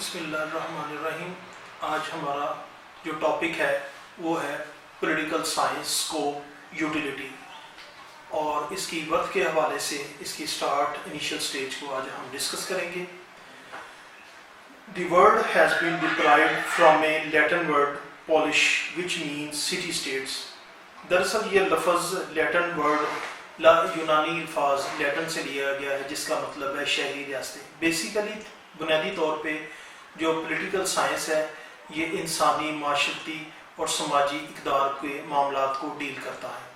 بسم اللہ الرحمن الرحیم۔ آج ہمارا جو ٹاپک ہے وہ ہے پولیٹیکل سائنس کو یوٹیلیٹی، اور اس کی برتھ کے حوالے سے اس کی انیشیل سٹیج کو آج ہم ڈسکس کریں گے۔ The word has been derived from a Latin word polis which means city states. دراصل یہ لفظ لیٹن ورڈ یونانی الفاظ لیٹن سے لیا گیا ہے جس کا مطلب ہے شہری ریاستیں۔ بیسیکلی بنیادی طور پہ جو پولیٹیکل سائنس ہے یہ انسانی، معاشرتی اور سماجی اقدار کے معاملات کو ڈیل کرتا ہے۔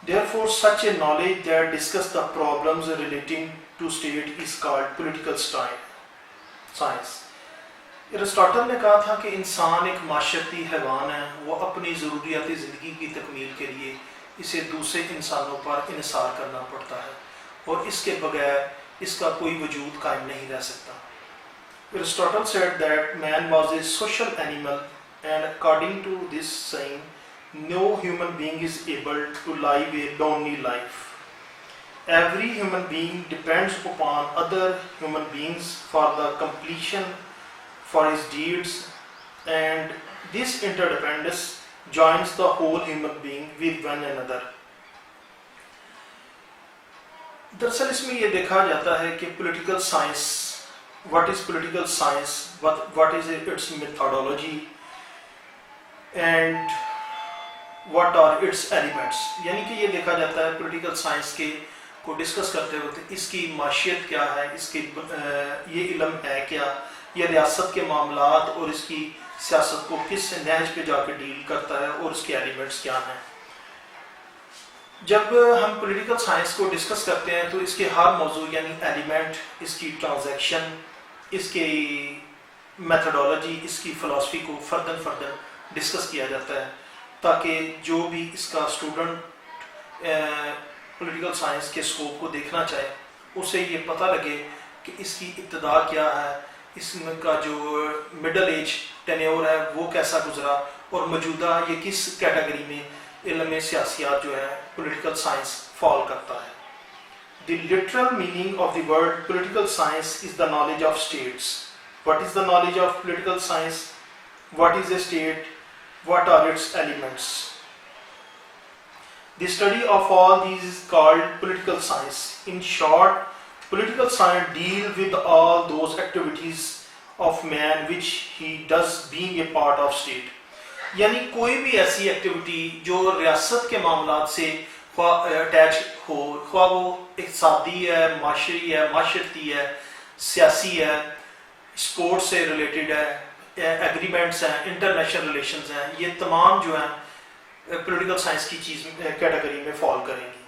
Therefore, such a knowledge that discusses the problems relating to state is called political science. ارسطاٹل نے کہا تھا کہ انسان ایک معاشرتی حیوان ہے، وہ اپنی ضروریات زندگی کی تکمیل کے لیے اسے دوسرے انسانوں پر انحصار کرنا پڑتا ہے اور اس کے بغیر اس کا کوئی وجود قائم نہیں رہ سکتا۔ Aristotle said that man was a social animal, and according to this saying, no human being is able to live a lonely life. Every human being depends upon other human beings for the completion for his deeds, and this interdependence joins the whole human being with one another. دراصل اس میں یہ دیکھا جاتا ہے کہ political science, what is political science, what is its methodology and what are its elements. یعنی کہ یہ دیکھا جاتا ہے پولیٹیکل سائنس کے کو ڈسکس کرتے وقت اس کی معیشت کیا ہے، اس کی یہ علم ہے کیا، یہ ریاست کے معاملات اور اس کی سیاست کو کس نہج پہ جا کے ڈیل کرتا ہے اور اس کے ایلیمنٹس کیا ہیں۔ جب ہم پولیٹیکل سائنس کو ڈسکس کرتے ہیں تو اس کے ہر موضوع یعنی ایلیمنٹ، اس کی ٹرانزیکشن، اس کی میتھڈولوجی، اس کی فلسفی کو فردن ڈسکس کیا جاتا ہے تاکہ جو بھی اس کا اسٹوڈنٹ پولیٹیکل سائنس کے اسکوپ کو دیکھنا چاہے اسے یہ پتہ لگے کہ اس کی ابتدا کیا ہے، اس کا جو مڈل ایج ٹینیور ہے وہ کیسا گزرا اور موجودہ یہ کس کیٹیگری میں علم سیاسیات جو ہے پولیٹیکل سائنس فال کرتا ہے۔ The literal meaning of the word political science is the knowledge of states. What is the knowledge of political science? What is a state? What are its elements? The study of all these is called political science. In short, political science deals with all those activities of man which he does being a part of state. یعنی کوئی بھی ایسی activity جو ریاست کے معاملات سے attach ہو، خواہ وہ اقتصادی ہے، معاشری ہے، معاشرتی ہے، سیاسی ہے، اسپورٹس سے ریلیٹڈ ہے، ایگریمنٹس ہیں، انٹرنیشنل ریلیشنز ہیں، یہ تمام جو ہیں پولیٹیکل سائنس کی چیز کیٹیگری میں فال کریں گی۔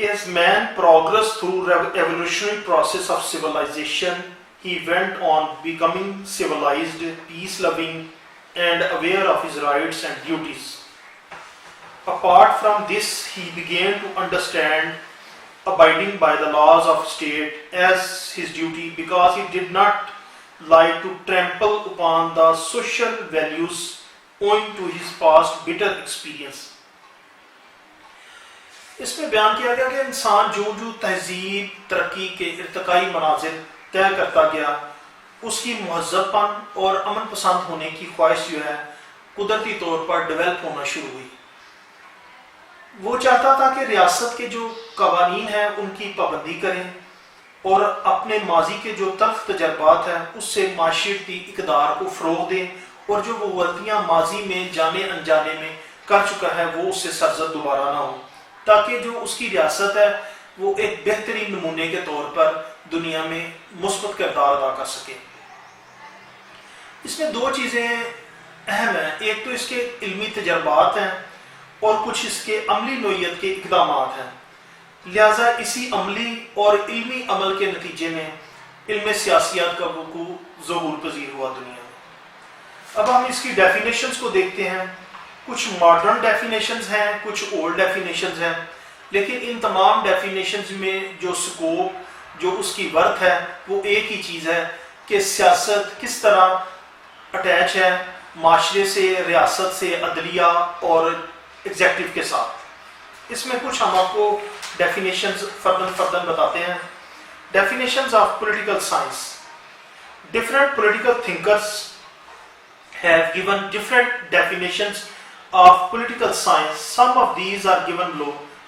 As man progressed through evolutionary process of civilization, he went on becoming civilized, peace-loving, and aware of his rights and duties. Apart from this, he began to understand abiding by the laws of state as his duty because he did not like to trample upon the social values owing to his past bitter experience. اس میں بیان کیا گیا کہ انسان جو تہذیب ترقی کے ارتقائی منازل طے کرتا گیا، اس کی مہذب پن اور امن پسند ہونے کی خواہش جو ہے قدرتی طور پر ڈیولپ ہونا شروع ہوئی۔ وہ چاہتا تھا کہ ریاست کے جو قوانین ہیں ان کی پابندی کریں اور اپنے ماضی کے جو تلخ تجربات ہیں اس سے معاشرتی اقدار کو فروغ دیں، اور جو وہ غلطیاں ماضی میں جانے انجانے میں کر چکا ہے وہ اس سے سرزد دوبارہ نہ ہو، تاکہ جو اس کی ریاست ہے وہ ایک بہترین نمونے کے طور پر دنیا میں مثبت کردار ادا کر سکے۔ اس میں دو چیزیں اہم ہیں، ایک تو اس کے علمی تجربات ہیں اور کچھ اس کے عملی نوعیت کے اقدامات ہیں۔ لہٰذا اسی عملی اور علمی عمل کے نتیجے میں علم سیاسیات کا وقوع ظہور پذیر ہوا دنیا میں۔ اب ہم اس کی ڈیفینیشنز کو دیکھتے ہیں، کچھ ماڈرن ڈیفینیشنز ہیں، کچھ اولڈ ڈیفینیشنز ہیں، لیکن ان تمام ڈیفینیشنز میں جو سکوپ، جو اس کی ورتھ ہے وہ ایک ہی چیز ہے کہ سیاست کس طرح اٹیچ ہے معاشرے سے، ریاست سے، عدلیہ اور ایگزیکٹو کے ساتھ۔ اس میں کچھ ہم آپ کو ڈیفینیشنز فردن بتاتے ہیں۔ Definitions of political science. Different political thinkers have given different definitions of political science. Some of these are given below.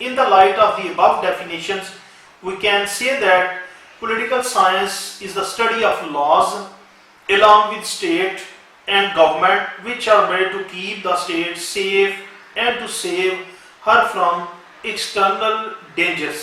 In the light of the above definitions, we can say that political science is the study of laws along with state and government which are made to keep the state safe and to save her from external dangers.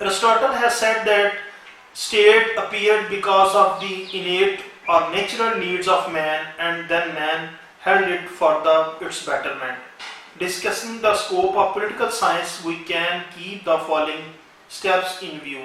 Aristotle has said that state appeared because of the innate or natural needs of man and then man held it for its betterment. Discussing the scope of political science, we can keep the following steps in view.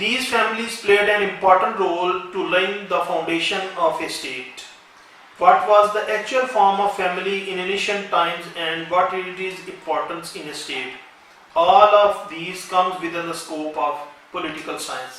These families played an important role to lay the foundation of a state. What was the actual form of family in ancient times and what it is importance in a state? All of these comes within the scope of political science.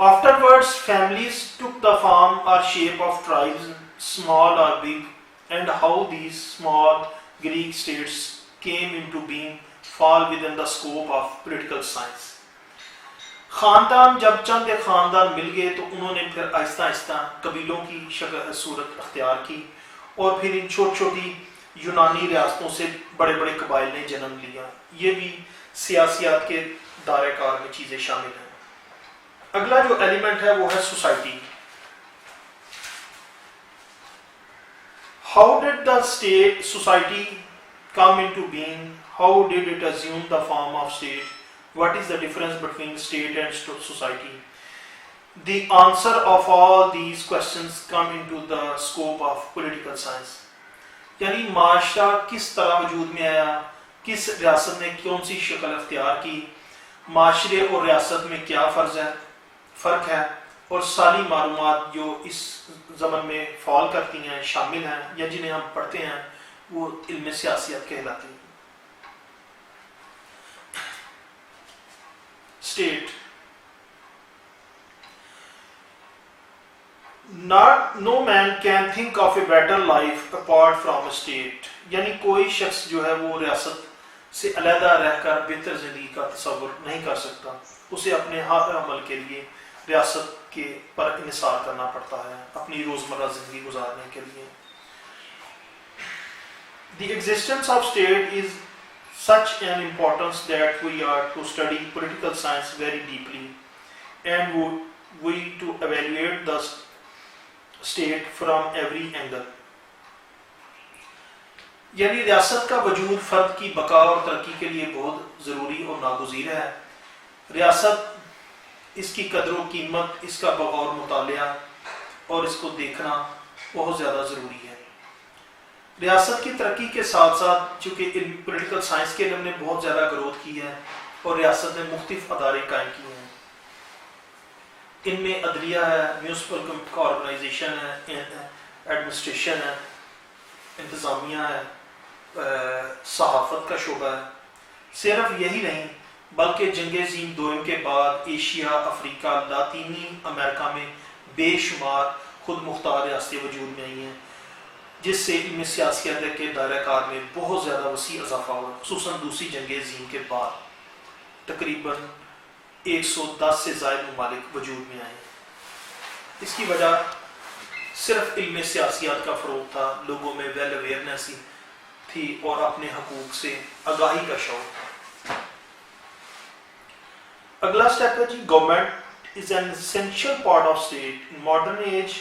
Afterwards, families took the form or shape of tribes, small or big, and how these small Greek states came into being fall within the scope of political science. خاندان جب چند ایک خاندان مل گئے تو انہوں نے پھر آہستہ آہستہ قبیلوں کی شکل صورت اختیار کی اور پھر ان چھوٹی چھوٹی یونانی ریاستوں سے بڑے بڑے قبائل نے جنم لیا. یہ بھی سیاسیات کے دائرہ کار میں چیزیں شامل ہیں. اگلا جو ایلیمنٹ ہے وہ ہے society. How did the state society come into being? How did it assume the form of state? What is the difference between state and society? The answer of all these questions come into the scope of political science. یعنی معاشرہ کس طرح وجود میں آیا, کس ریاست نے کون سی شکل اختیار کی, معاشرے اور ریاست میں کیا فرق ہے, اور ساری معلومات جو اس زمن میں فال کرتی ہیں, شامل ہیں یا جنہیں ہم پڑھتے ہیں, وہ علم سیاسیات کہلاتی ہیں. State. No man can think of a better life apart from a state. یعنی کوئی شخص جو ہے وہ ریاست سے علیحدہ رہ کر بہتر زندگی کا تصور نہیں کر سکتا. اسے اپنے ہر عمل کے لیے ریاست کے پر انحصار کرنا پڑتا ہے اپنی روزمرہ زندگی گزارنے کے لیے. The existence of state is such an importance that we are to study political science very deeply and we to evaluate the state from every angle. یعنی ریاست کا وجود فرد کی بقا اور ترقی کے لیے بہت ضروری اور ناگزیر ہے. ریاست, اس کی قدر و قیمت, اس کا بغور مطالعہ اور اس کو دیکھنا بہت زیادہ ضروری ہے. ریاست کی ترقی کے ساتھ ساتھ چونکہ پولیٹیکل سائنس کے علم نے بہت زیادہ گروتھ کی ہے اور ریاست نے مختلف ادارے قائم کیے ہیں. ان میں عدلیہ ہے, میونسپل آرگنائزیشن ہے, ایڈمنسٹریشن ہے, انتظامیہ ہے, صحافت کا شعبہ ہے. صرف یہی نہیں بلکہ جنگ عظیم دوم کے بعد ایشیا, افریقہ, لاطینی امریکہ میں بے شمار خود مختار ریاستیں وجود میں آئی ہیں, جس سے علم سیاسیات کے دائرہ کار میں بہت زیادہ وسیع اضافہ ہوا, خصوصاً دوسری جنگ عظیم کے بعد. تقریباً 110 سے زائد ممالک وجود میں آئے. اس کی وجہ صرف علم سیاسیات کا فروغ تھا, لوگوں میں ویل اویئرنیس تھی اور اپنے حقوق سے آگاہی کا شعور تھا. اگلا سٹیپ ہے جی, government is an essential part of state. In modern age,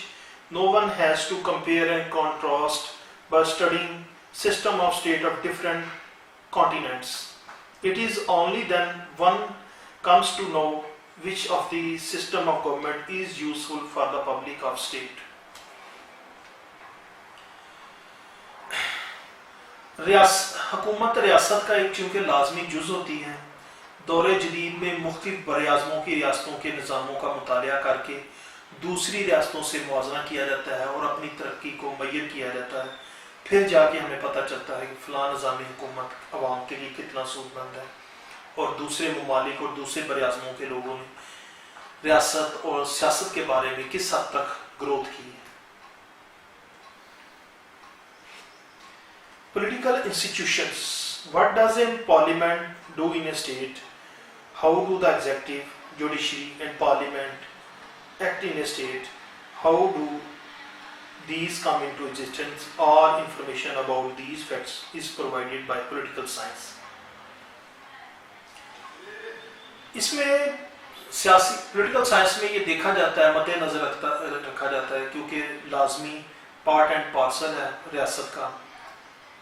no one has to compare and contrast by studying system of state of different continents. It is only then one comes to know which of the system of government is useful for the public of state. حکومت ریاست کا ایک چونکہ لازمی جز ہوتی ہے. دور جدید میں مختلف براعظموں کی ریاستوں کے نظاموں کا مطالعہ کر کے دوسری ریاستوں سے موازنہ کیا جاتا ہے اور اپنی ترقی کو معیر کیا جاتا ہے. پھر جا کے ہمیں پتہ چلتا ہے کہ فلاں نظام حکومت عوام کے لیے کتنا سود مند ہے, اور دوسرے ممالک اور دوسرے براعظموں کے لوگوں نے ریاست اور سیاست کے بارے میں کس حد تک گروتھ کی ہے. Political institutions. What does a parliament do in a state? How do the executive, judiciary and parliament act in a state? How do these come into existence? All information about these facts is provided by political science. اس میں سیاسی political science میں یہ دیکھا جاتا ہے, مد نظر رکھا جاتا ہے, کیونکہ لازمی پارٹ اینڈ پارسل ہے ریاست کا,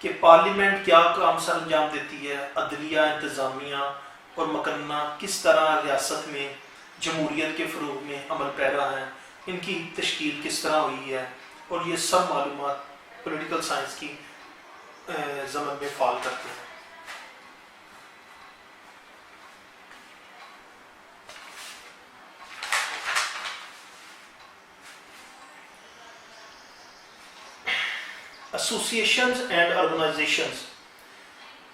کہ پارلیمنٹ کیا کام سر انجام دیتی ہے, عدلیہ, انتظامیہ اور مکنہ کس طرح ریاست میں جمہوریت کے فروغ میں عمل پیرا ہیں, ان کی تشکیل کس طرح ہوئی ہے, اور یہ سب معلومات پولیٹیکل سائنس کی زمن میں فال کرتے ہیں. ایسوسیشنز اینڈ آرگنائزیشنز,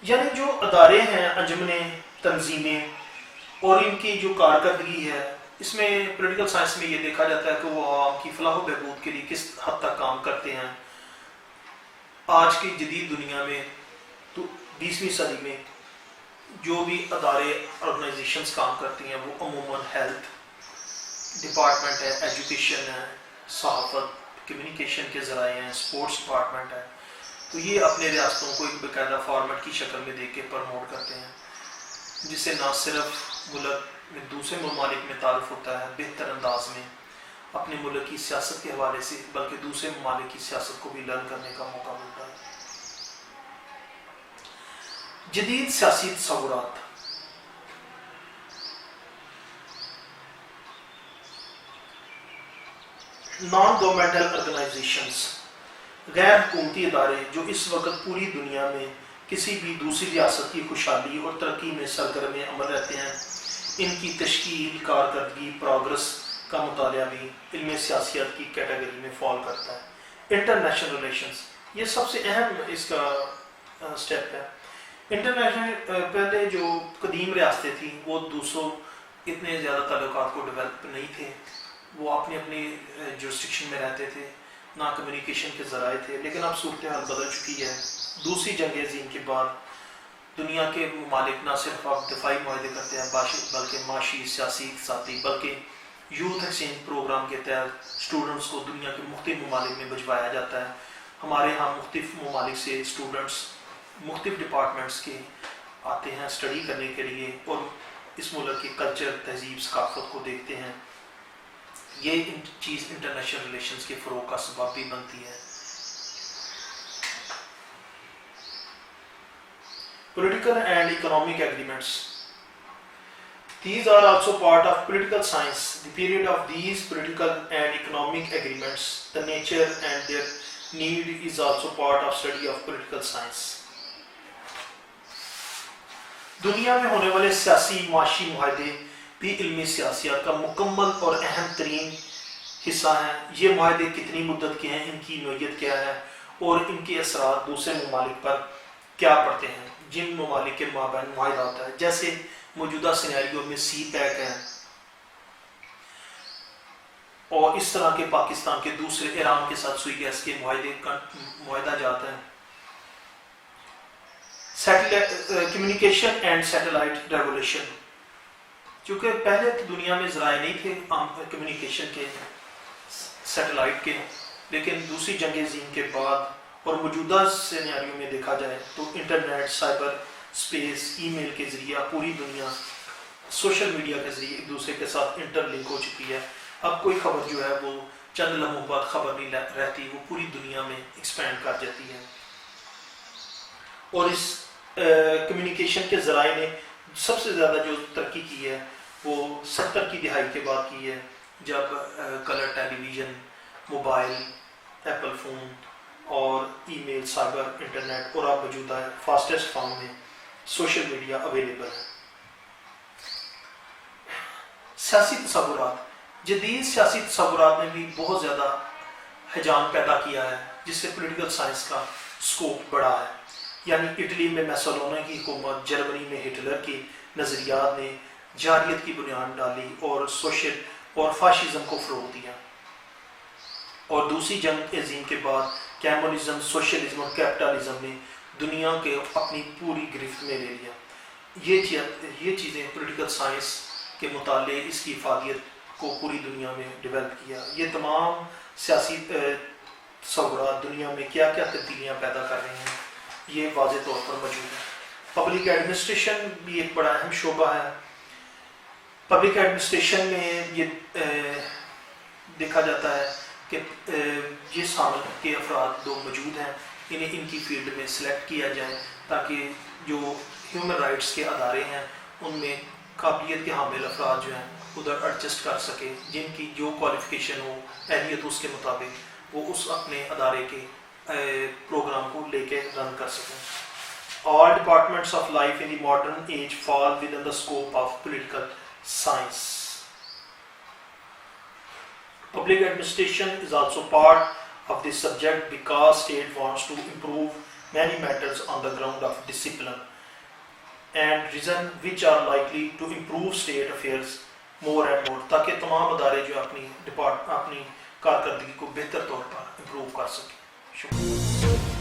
یعنی جو ادارے ہیں, انجمنیں, تنظیمیں, اور ان کی جو کارکردگی ہے, اس میں پولیٹیکل سائنس میں یہ دیکھا جاتا ہے کہ وہ عوام کی فلاح و بہبود کے لیے کس حد تک کام کرتے ہیں. آج کی جدید دنیا میں تو 20ویں صدی میں جو بھی ادارے آرگنائزیشنز کام کرتی ہیں وہ عموماً ہیلتھ ڈپارٹمنٹ ہے، ایجوکیشن ہے، صحافت کمیونیکیشن کے ذرائع ہیں، سپورٹس ڈپارٹمنٹ ہے، تو یہ اپنے ریاستوں کو ایک باقاعدہ فارمیٹ کی شکل میں دے کے پروموٹ کرتے ہیں، جس سے نہ صرف ملک میں دوسرے ممالک میں تعارف ہوتا ہے بہتر انداز میں اپنے ملک کی سیاست کے حوالے سے، بلکہ دوسرے ممالک کی سیاست کو بھی لرن کرنے کا موقع ملتا ہے۔ جدید سیاسی تصورات، نان گورنمنٹل آرگنائزیشنز، غیر حکومتی ادارے جو اس وقت پوری دنیا میں کسی بھی دوسری ریاست کی خوشحالی اور ترقی میں سرگرم عمل رہتے ہیں، ان کی تشکیل، کارکردگی، پروگرس کا مطالعہ بھی علم سیاسیات کی کیٹیگری میں فال کرتا ہے۔ انٹرنیشنل ریلیشنز، یہ سب سے اہم اس کا سٹیپ ہے۔ انٹرنیشنل پہلے جو قدیم ریاستیں تھیں وہ دوسروں اتنے زیادہ تعلقات کو ڈیولپ نہیں تھے، وہ اپنی اپنی جورسڈکشن میں رہتے تھے، نہ کمیونیکیشن کے ذرائع تھے، لیکن اب صورتحال بدل چکی ہے۔ دوسری جنگ عظیم کے بعد دنیا کے ممالک نہ صرف اب دفاعی معاہدے کرتے ہیں بلکہ معاشی، سیاسی، اقتصادی، بلکہ یوتھ ایکسچینج پروگرام کے تحت اسٹوڈنٹس کو دنیا کے مختلف ممالک میں بھجوایا جاتا ہے۔ ہمارے ہاں مختلف ممالک سے اسٹوڈنٹس مختلف ڈپارٹمنٹس کے آتے ہیں اسٹڈی کرنے کے لیے اور اس ملک کے کلچر، تہذیب، ثقافت کو دیکھتے ہیں۔ یہ چیز انٹرنیشنل ریلیشنز کے فروغ کا سبب بھی بنتی ہے۔ Political and economic agreements. These are also part of political science. The period of these political and economic agreements, the nature and their need is also part of study of political science. دنیا میں ہونے والے سیاسی معاشی معاہدے بھی علمی سیاسیات کا مکمل اور اہم ترین حصہ ہیں۔ یہ معاہدے کتنی مدت کے ہیں، ان کی نوعیت کیا ہے اور ان کے اثرات دوسرے ممالک پر کیا پڑتے ہیں۔ جن ممالک کے مابین معاہدہ ہوتا ہے، جیسے موجودہ سینیریو میں سی پیک ہے اور اس طرح کے پاکستان کے دوسرے ایران کے ساتھ سوئی گیس کے معاہدہ جاتا ہے۔ کمیونیکیشن اینڈ سیٹلائٹ ریولیوشن، چونکہ پہلے دنیا میں ذرائع نہیں تھے کمیونیکیشن کے، سیٹلائٹ کے، لیکن دوسری جنگ عظیم کے بعد اور موجودہ سینیریو میں دیکھا جائے تو انٹرنیٹ، سائبر اسپیس، ای میل کے ذریعہ پوری دنیا سوشل میڈیا کے ذریعے ایک دوسرے کے ساتھ انٹر لنک ہو چکی ہے۔ اب کوئی خبر جو ہے وہ چند لمحوں بعد خبر نہیں رہتی، وہ پوری دنیا میں ایکسپینڈ کر جاتی ہے۔ اور اس کمیونیکیشن کے ذرائع نے سب سے زیادہ جو ترقی کی ہے وہ 70 کی دہائی کے بعد کی ہے، جب کلر ٹیلی ویژن، موبائل، ایپل فون اور ای میل، سائبر، انٹرنیٹ اور اب موجودہ ہے فاسٹسٹ فارم میں سوشل میڈیا اویلیبل ہے۔ سیاسی تصورات، جدید سیاسی تصورات نے بھی بہت زیادہ ہیجان پیدا کیا ہے، جس سے پولیٹیکل سائنس کا سکوپ بڑھا ہے۔ یعنی اٹلی میں میسولونی کی حکومت، جرمنی میں ہٹلر کے نظریات نے جارحیت کی بنیاد ڈالی اور سوشل اور فاشزم کو فروغ دیا، اور دوسری جنگ عظیم کے بعد کمیونزم، سوشلزم اور کیپٹلزم نے دنیا کے اپنی پوری گرفت میں لے لیا۔ یہ چیزیں پولیٹیکل سائنس کے مطالعے اس کی افادیت کو پوری دنیا میں ڈیولپ کیا۔ یہ تمام سیاسی تصورات دنیا میں کیا کیا تبدیلیاں پیدا کر رہے ہیں یہ واضح طور پر موجود ہے۔ پبلک ایڈمنسٹریشن بھی ایک بڑا اہم شعبہ ہے۔ پبلک ایڈمنسٹریشن میں یہ دیکھا جاتا ہے کہ جس حامل کے افراد دو موجود ہیں انہیں ان کی فیلڈ میں سلیکٹ کیا جائے تاکہ جو ہیومن رائٹس کے ادارے ہیں ان میں قابلیت کے حامل افراد جو ہیں ادھر ایڈجسٹ کر سکے، جن کی جو کوالیفیکیشن ہو، اہلیت اس کے مطابق وہ اس اپنے ادارے کے پروگرام کو لے کے رن کر سکیں۔ All departments of life in the modern age fall within the scope of political science. Public administration is also part of this subject because state wants to improve many matters on the ground of discipline and reason which are likely to improve state affairs more and more، تاکہ تمام ادارے جو اپنی کارکردگی کو بہتر طور پر improve کر سکیں۔ شکریہ۔